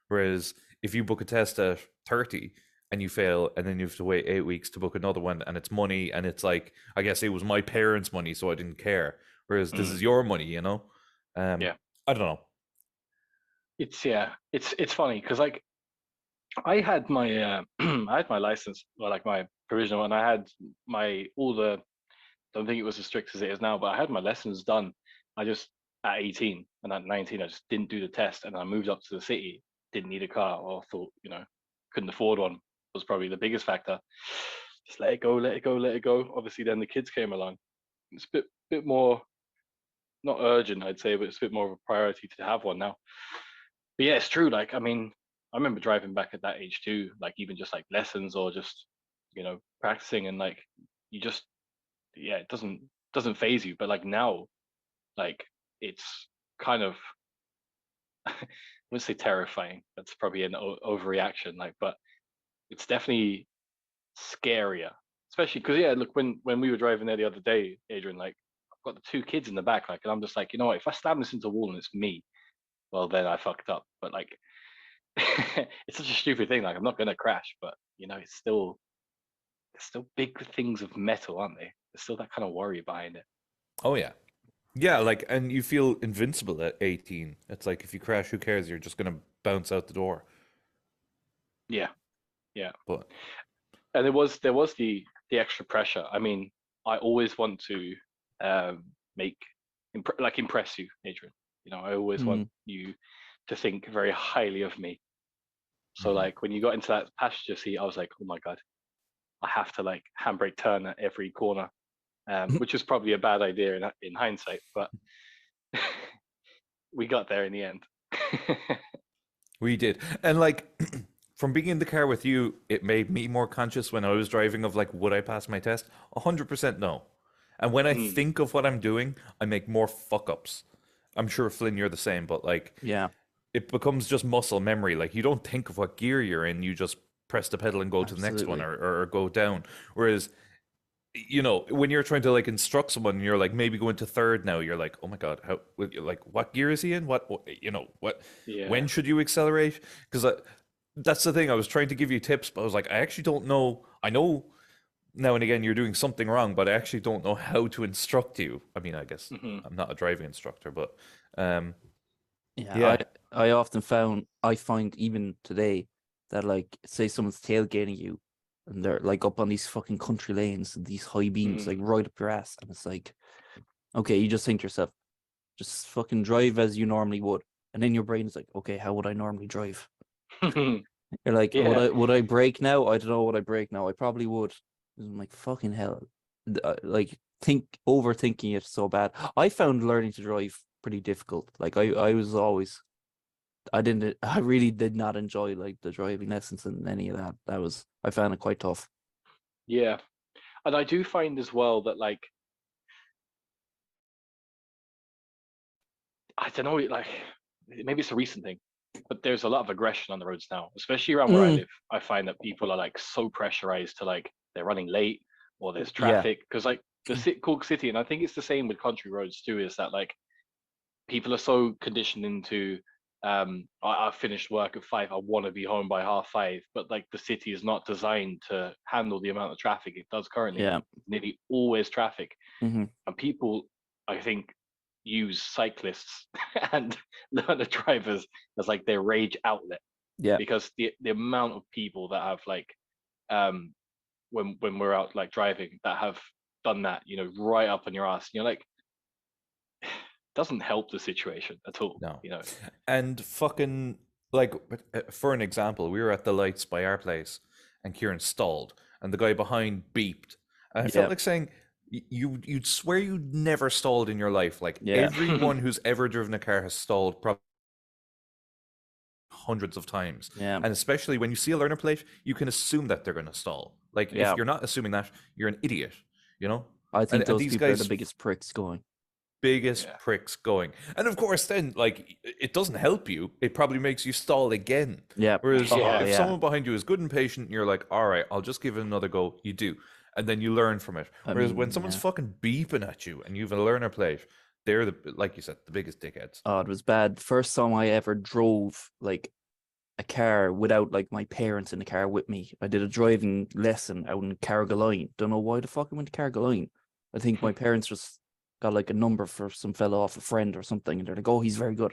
C: Whereas if you book a test at 30 and you fail, and then you have to wait 8 weeks to book another one, and it's money, and it's like I guess it was my parents' money, so I didn't care. Whereas this is your money,
B: Yeah.
C: I don't know.
B: It's funny because like I had my I had my license, or like my provisional, and I had my don't think it was as strict as it is now, but I had my lessons done. I just at 18 and at 19 I just didn't do the test, and I moved up to the city, didn't need a car, or thought couldn't afford one, was probably the biggest factor. Just let it go. Obviously then the kids came along. It's a bit more, not urgent I'd say, but it's a bit more of a priority to have one now. But yeah, it's true. Like, I mean, I remember driving back at that age too, like even just like lessons or just, practicing, and like you just, it doesn't phase you. But like now, like it's kind of, I wouldn't say terrifying. That's probably an overreaction. Like, but it's definitely scarier, especially because look, when we were driving there the other day, Adrian, like I've got the two kids in the back, like, and I'm just like, you know what? If I slam this into a wall and it's me, well then I fucked up. But like, it's such a stupid thing. Like I'm not gonna crash, but it's still big things of metal, aren't they? There's still that kind of worry behind it.
C: Oh yeah. Yeah, like, and you feel invincible at 18. It's like if you crash, who cares? You're just gonna bounce out the door.
B: Yeah.
C: But
B: And there was the extra pressure. I mean, I always want to impress you, Adrian. I always want you to think very highly of me. So like when you got into that passenger seat, I was like, oh my god, I have to like handbrake turn at every corner, which is probably a bad idea in hindsight, but we got there in the end.
C: We did. And like from being in the car with you, it made me more conscious when I was driving of like, would I pass my test? 100% no. And when I
B: Mm,
C: think of what I'm doing, I make more fuck ups. I'm sure Flynn, you're the same, but like
D: Yeah,
C: it becomes just muscle memory. Like you don't think of what gear you're in, you just press the pedal and go to the next one
D: absolutely.
C: or go down. Whereas, you know, when you're trying to like instruct someone and you're like maybe going to third now, you're like, oh my God, how, like, what gear is he in? You know, what,
B: yeah.
C: when should you accelerate? Because that's the thing. I was trying to give you tips, but I was like, I actually don't know. I know now and again you're doing something wrong, but I actually don't know how to instruct you. I mean, I guess
B: Hmm.
C: I'm not a driving instructor, but um,
D: Yeah,
C: yeah,
D: I often I find even today that like say someone's tailgating you and they're like up on these fucking country lanes, these high beams
B: Mm.
D: like right up your ass, and it's like, okay, you just think to yourself, just fucking drive as you normally would, and in your brain is like, okay, how would I normally drive? You're like,
B: Yeah.
D: would I brake now? I don't know. Would I brake now? I probably would. I'm like, fucking hell. Like overthinking it so bad. I found learning to drive pretty difficult. Like I was always I really did not enjoy like the driving lessons and any of that. I found it quite tough.
B: Yeah. And I do find as well that like I don't know, like maybe it's a recent thing, but there's a lot of aggression on the roads now, especially around where I
D: Mm,
B: live. I find that people are like so pressurized to like they're running late or there's
D: yeah,
B: traffic because like Cork City, and I think it's the same with country roads too, is that like people are so conditioned into I finished work at 5, I want to be home by 5:30, but like the city is not designed to handle the amount of traffic it does currently.
D: yeah.
B: Nearly always traffic,
D: Hmm.
B: and people, I think, use cyclists and learner drivers as like their rage outlet
D: Yeah.
B: because the amount of people that have like um when we're out like driving that have done that, you know, right up on your ass, and you're like, doesn't help the situation at all,
C: no.
B: you know.
C: And fucking like for an example, we were at the lights by our place, and Kieran stalled, and the guy behind beeped, and I felt
D: Yeah.
C: like saying, You'd swear you'd never stalled in your life. Like
D: Yeah.
C: everyone who's ever driven a car has stalled probably hundreds of times,
D: Yeah.
C: and especially when you see a learner plate, you can assume that they're going to stall. Like if
D: Yeah.
C: you're not assuming that, you're an idiot, you know.
D: I
C: And,
D: think
C: and
D: those
C: these
D: people are the
C: guys
D: biggest pricks going.
C: biggest
B: Yeah.
C: pricks going. And of course, then like it doesn't help you. It probably makes you stall again.
D: Yeah.
C: Whereas
D: Oh,
B: Yeah.
C: if
D: yeah.
C: someone behind you is good and patient, you're like, all right, I'll just give it another go. You do, and then you learn from it.
D: I
C: Whereas when
D: mean,
C: someone's
D: yeah.
C: fucking beeping at you and you've a learner plate, they're the like you said, the biggest dickheads.
D: Oh, it was bad. First time I ever drove like a car without like my parents in the car with me. I did a driving lesson out in Carrigaline. Don't know why the fuck I went to Carrigaline. I think my parents just got like a number for some fella off a friend or something, and they're like, "Oh, he's very good."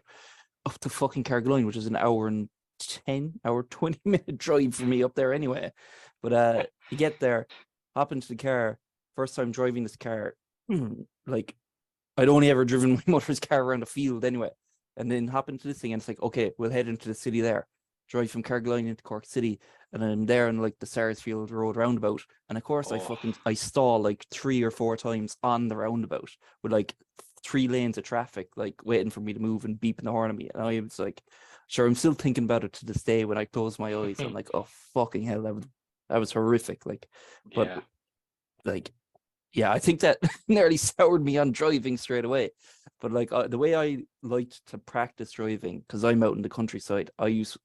D: Up to fucking Carrigaline, which is an hour and 20-minute drive for me up there anyway. But you get there, hop into the car. First time driving this car, like I'd only ever driven my mother's car around a field anyway. And then hop into this thing and it's like, okay, we'll head into the city there. Drive from Carrigaline into Cork City. And I'm there in like the Sarsfield Road roundabout. And of course
B: Oh.
D: I stall like 3 or 4 times on the roundabout with like 3 lanes of traffic, like waiting for me to move and beeping the horn at me. And I was like, sure, I'm still thinking about it to this day when I close my eyes. I'm like, oh fucking hell, that was horrific. Like, but
B: Yeah.
D: like yeah, I think that nearly soured me on driving straight away. But like the way I liked to practice driving, because I'm out in the countryside, I use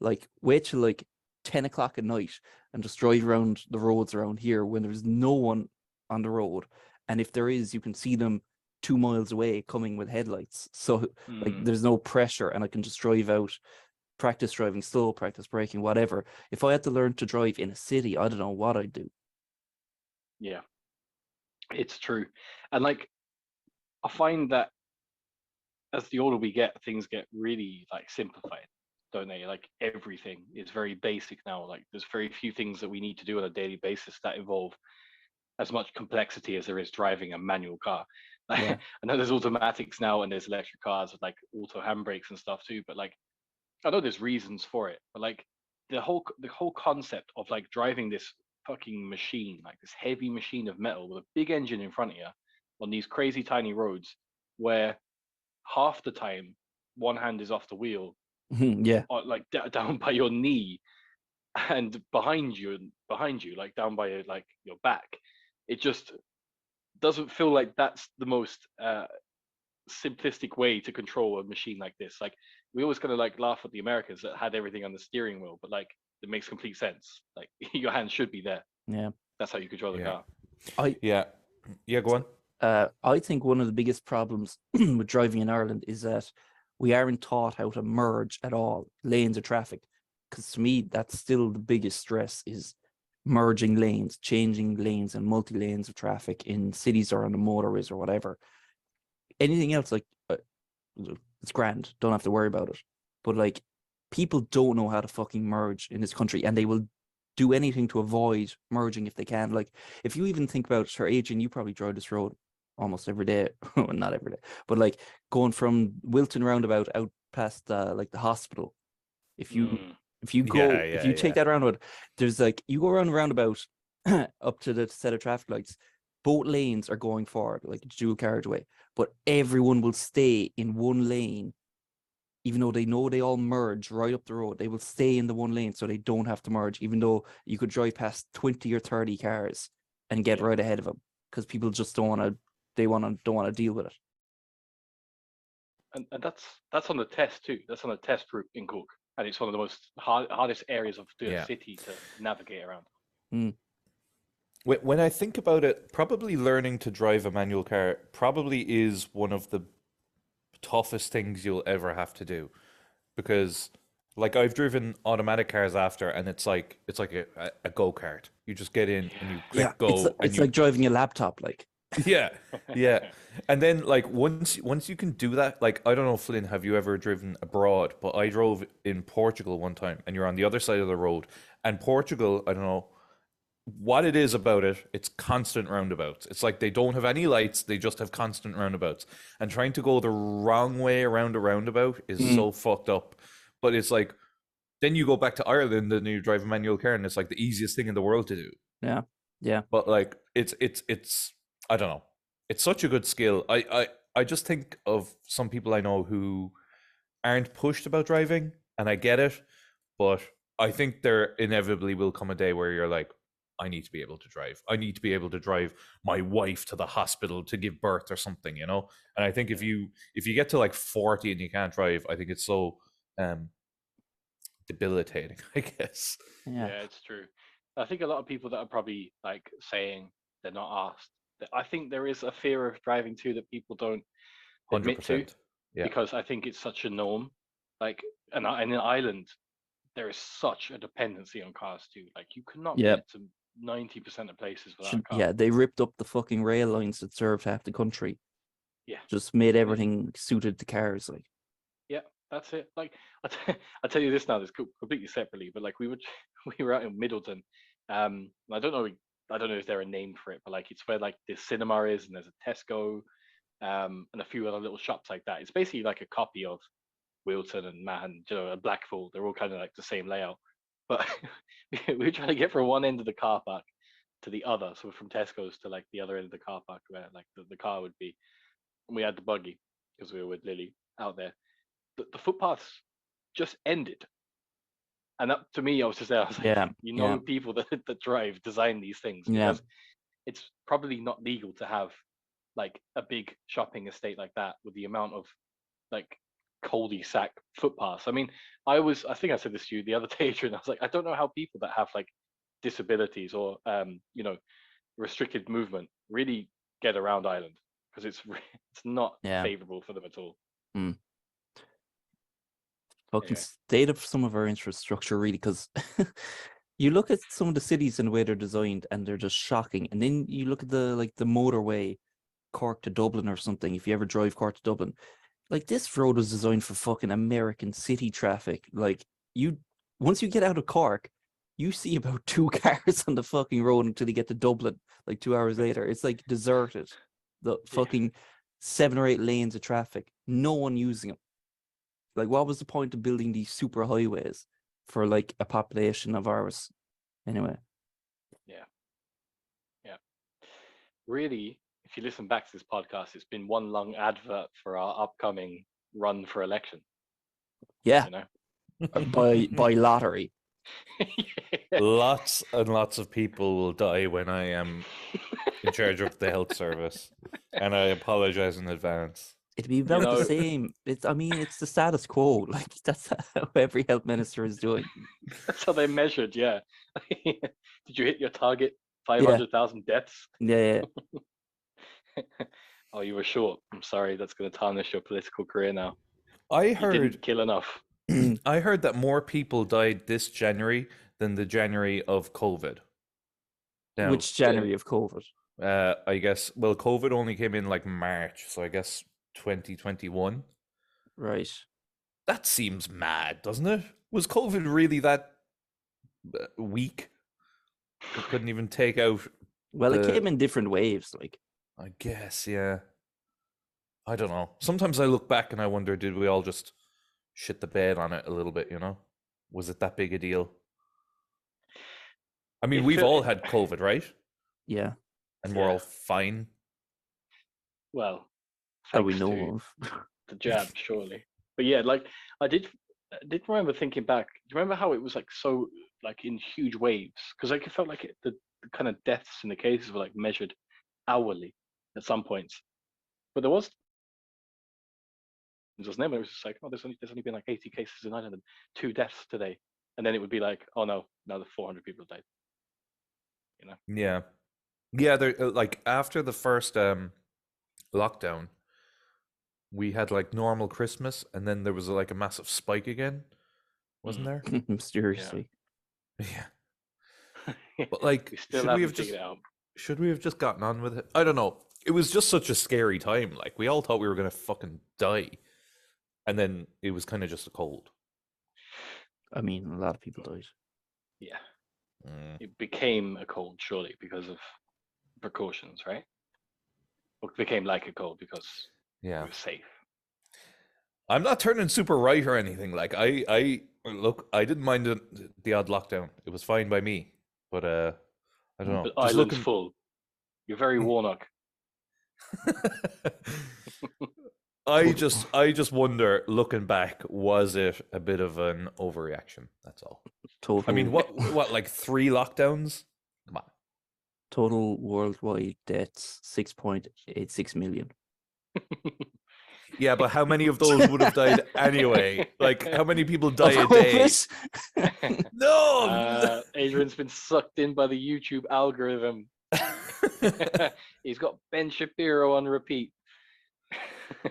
D: like wait till like 10 o'clock at night and just drive around the roads around here when there's no one on the road. And if there is, you can see them 2 miles away coming with headlights. So like
B: Mm,
D: there's no pressure and I can just drive out, practice driving slow, practice braking, whatever. If I had to learn to drive in a city, I don't know what I'd do.
B: yeah, it's true. And like I find that as the older we get, things get really like simplified, don't they? Like everything is very basic now. Like there's very few things that we need to do on a daily basis that involve as much complexity as there is driving a manual car. Like,
D: Yeah.
B: I know there's automatics now and there's electric cars with like auto handbrakes and stuff too, but like I know there's reasons for it, but like the whole concept of like driving this fucking machine, like this heavy machine of metal with a big engine in front of you on these crazy tiny roads where half the time one hand is off the wheel
D: Yeah.
B: or like down by your knee, and behind you, like down by like your back. It just doesn't feel like that's the most simplistic way to control a machine like this. Like we always kind of like laugh at the Americans that had everything on the steering wheel, but like it makes complete sense. Like your hand should be there.
D: Yeah.
B: That's how you control the
C: Yeah.
B: car.
C: Yeah. Yeah, go on.
D: I think one of the biggest problems with driving in Ireland is that we aren't taught how to merge at all lanes of traffic. Because to me, that's still the biggest stress is merging lanes, changing lanes and multi lanes of traffic in cities or on the motorways or whatever. Anything else, like it's grand, don't have to worry about it. But like, people don't know how to fucking merge in this country, and they will do anything to avoid merging if they can. Like, if you even think about her age, and you probably drive this road almost every day, well, not every day, but like going from Wilton roundabout out past like the hospital. If you
B: Mm.
D: if you go
C: Yeah,
D: if
C: yeah,
D: you take
C: yeah.
D: that roundabout, there's like you go around the roundabout up to the set of traffic lights. Both lanes are going forward, like a dual carriageway, but everyone will stay in one lane, even though they know they all merge right up the road. They will stay in the one lane so they don't have to merge, even though you could drive past 20 or 30 cars and get
B: Yeah.
D: right ahead of them, because people just don't want to. Don't want to deal with it.
B: And that's on the test too. That's on the test route in Cork, and it's one of the most hardest areas of the
C: Yeah.
B: city to navigate around.
C: When I think about it, probably learning to drive a manual car probably is one of the toughest things you'll ever have to do, because like I've driven automatic cars after, and it's like a go-kart. You just get in and you click go, and
D: it's
C: you
D: like driving a laptop. Like,
C: yeah, yeah. And then like once you can do that, like I don't know, Flynn, have you ever driven abroad? But I drove in Portugal one time, and you're on the other side of the road. And Portugal, I don't know what it is about it, it's constant roundabouts. It's like they don't have any lights, they just have constant roundabouts. And trying to go the wrong way around a roundabout is so fucked up. But it's like then you go back to Ireland and you drive a manual car, and it's like the easiest thing in the world to do.
D: yeah.
C: But like it's I don't know. It's such a good skill. I just think of some people I know who aren't pushed about driving, and I get it, but I think there inevitably will come a day where you're like, I need to be able to drive. I need to be able to drive my wife to the hospital to give birth or something, you know? And I think if you get to like 40 and you can't drive, I think it's so debilitating, I guess.
D: Yeah.
B: Yeah, it's true. I think a lot of people that are probably like saying they're not asked. I think there is a fear of driving too that people don't admit to,
C: 100%. Yeah.
B: because I think it's such a norm. Like, and in Ireland, there is such a dependency on cars too. Like, you cannot
D: Yeah.
B: get to 90% of places without a car.
D: Yeah, they ripped up the fucking rail lines that served half the country.
B: Yeah.
D: Just made everything suited the cars. Like,
B: Yeah, that's it. Like, I'll tell you this now. This completely separately, but like we were out in Middleton. I don't know. I don't know if there's a name for it, but like it's where like the cinema is, and there's a Tesco, and a few other little shops like that. It's basically like a copy of Wilton and Mahon, you know, and Blackpool. They're all kind of like the same layout. But we were trying to get from one end of the car park to the other, so from Tesco's to like the other end of the car park where like the car would be. And we had the buggy because we were with Lily out there. The footpaths just ended. And up to me, I was just there. I was like,
D: yeah,
B: people that drive design these things,
D: yeah,
B: because it's probably not legal to have like a big shopping estate like that with the amount of like cul-de-sac footpaths. I mean, I think I said this to you the other day, Adrian. I was like, I don't know how people that have like disabilities or restricted movement really get around Ireland, because it's not
D: yeah.
B: favorable for them at all.
D: Fucking
B: Anyway.
D: state of some of our infrastructure, really, because you look at some of the cities and the way they're designed, and they're just shocking. And then you look at the motorway, Cork to Dublin or something. If you ever drive Cork to Dublin, like this road was designed for fucking American city traffic. Like, once you get out of Cork, you see about 2 cars on the fucking road until you get to Dublin. Like 2 hours later, it's like deserted. The fucking 7 or 8 lanes of traffic, no one using them. Like, what was the point of building these super highways for like a population of ours? Anyway.
B: Yeah. Really, if you listen back to this podcast, it's been one long advert for our upcoming run for election.
D: Yeah.
B: You know?
D: by lottery.
C: Lots and lots of people will die when I am in charge of the health service, and I apologize in advance.
D: It'd be about
B: know-
D: the same. It's the status quo. Like that's how every health minister is doing.
B: That's how they measured. Yeah. Did you hit your target? 500,000 deaths.
D: Yeah.
B: Oh, you were short. I'm sorry. That's going to tarnish your political career now.
C: I
B: You
C: heard
B: didn't kill enough.
C: I heard that more people died this January than the January of COVID. Now,
D: Which January of COVID?
C: I guess, well, COVID only came in like March, so I guess 2021.
D: Right.
C: That seems mad, doesn't it? Was COVID really that weak? It couldn't even take out.
D: Well, it
C: the-
D: came in different waves. Like,
C: I guess, yeah. I don't know. Sometimes I look back and I wonder, did we all just shit the bed on it a little bit, you know? Was it that big a deal? I mean,
B: It
C: we've
B: feel-
C: all had COVID, right?
D: yeah,
C: And we're
B: Yeah.
C: all fine.
B: Well,
D: that we
B: thanks
D: know
B: to
D: of.
B: the jab, surely. But yeah, like I did remember thinking back. Do you remember how it was like so like in huge waves? Because like it felt like the kind of deaths in the cases were like measured hourly at some points. But there was it was just like, oh, there's only been like 80 cases in Ireland and 2 deaths today. And then it would be like, oh no, now the 400 people died. You know?
C: Yeah. Yeah, there like after the first lockdown, we had like normal Christmas and then there was like a massive spike again. Wasn't there?
D: Mysteriously.
C: Yeah. But like
B: we still
C: should
B: haven't
C: we have
B: figured it out.
C: should we have just gotten on with it? I don't know. It was just such a scary time. Like we all thought we were gonna fucking die. And then it was kind of just a cold.
D: I mean, a lot of people died.
B: Yeah.
C: Mm.
B: It became a cold, surely, because of precautions, right? Or it became like a cold because
C: Yeah.
B: it was safe.
C: I'm not turning super right or anything. Like I look, I didn't mind the odd lockdown. It was fine by me. But I don't know.
B: But
C: Just
B: island's
C: looking.
B: full. You're very Warnock.
C: I just wonder, looking back, was it a bit of an overreaction? That's all.
D: Total.
C: I mean, what like 3 lockdowns? Come on.
D: Total worldwide deaths 6.86 million.
C: Yeah, but how many of those would have died anyway? Like, how many people die a day? No.
B: Adrian's been sucked in by the YouTube algorithm. He's got Ben Shapiro on repeat.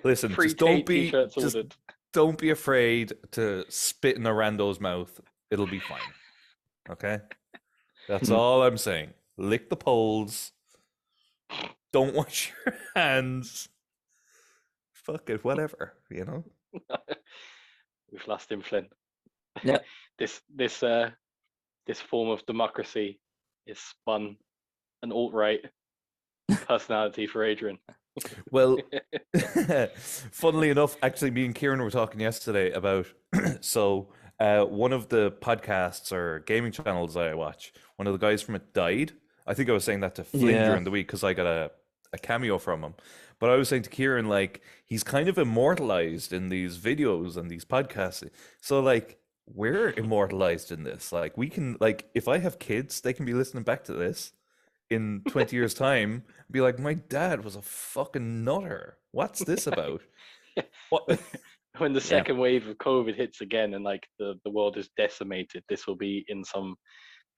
C: Listen,
B: Free
C: just don't
B: Tate
C: be
B: t-shirts
C: just
B: ordered.
C: don't be afraid to spit in a rando's mouth. It'll be fine. Okay? That's all I'm saying. Lick the poles. Don't wash your hands. Fuck it, whatever, you know?
B: We've lost him, Flynn.
D: Yeah.
B: This form of democracy is spun an alt-right personality for Adrian.
C: Well, funnily enough, actually, me and Kieran were talking yesterday about one of the podcasts or gaming channels I watch, one of the guys from it died. I think I was saying that to Flynn
D: Yeah.
C: during the week because I got a cameo from him. But I was saying to Kieran, like, he's kind of immortalized in these videos and these podcasts. So, like, we're immortalized in this. Like, we can, like, if I have kids, they can be listening back to this in 20 years' time and be like, my dad was a fucking nutter. What's this about? What?
B: When the
D: Yeah.
B: second wave of COVID hits again and like the world is decimated, this will be in some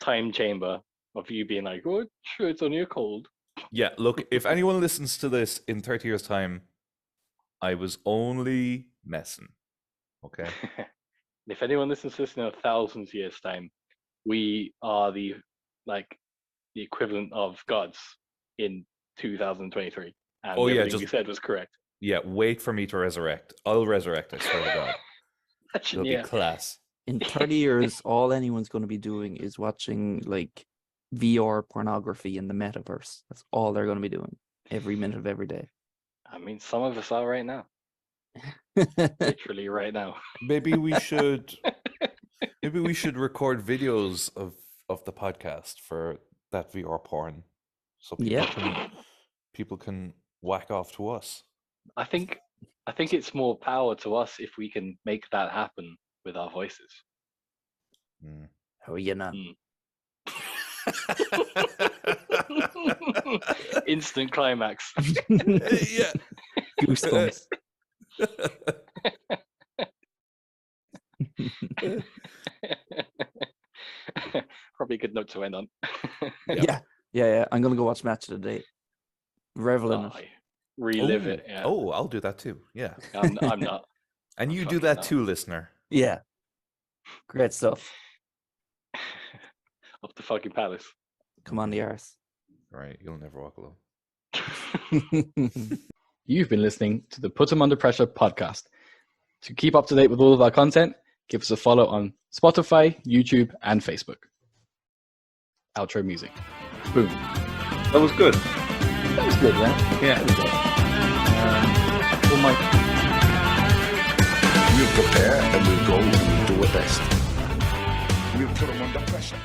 B: time chamber of you being like, oh, sure, it's only a cold.
C: Yeah, look, if anyone listens to this in 30 years' time, I was only messing. Okay?
B: If anyone listens to this in 1,000 years' time, we are the equivalent of gods in 2023. And
C: Oh, yeah,
B: everything we
C: just-
B: said was correct.
C: Yeah, wait for me to resurrect. I'll resurrect, I swear to God. It'll
B: Yeah.
C: be class.
D: In 30 years, all anyone's going to be doing is watching like VR pornography in the metaverse. That's all they're going to be doing every minute of every day.
B: I mean, some of us are right now, literally right now.
C: Maybe we should record videos of the podcast for that VR porn. So
D: Yeah.
C: people can whack off to us.
B: I think it's more power to us if we can make that happen with our voices.
C: Mm.
D: How are you now?
B: Instant climax.
C: Yeah.
D: Goosebumps.
B: Probably a good note to end on.
D: Yeah. I'm gonna go watch Match of the Day. Revel in it.
B: Aye. Relive it. Yeah.
C: Oh, I'll do that too. Yeah.
B: I'm not.
C: And
B: I'm
C: you do
B: fucking
C: that
B: not.
C: too, listener.
D: Yeah. Great stuff.
B: Up the fucking palace.
D: Come on the arse.
C: Right. You'll never walk alone.
E: You've been listening to the Put 'em Under Pressure podcast. To keep up to date with all of our content, give us a follow on Spotify, YouTube, and Facebook. Outro music. Boom.
C: That was good.
E: That was good, yeah?
C: Yeah.
E: Oh my.
A: We'll prepare and we'll go and we'll do our best. We'll put them under pressure.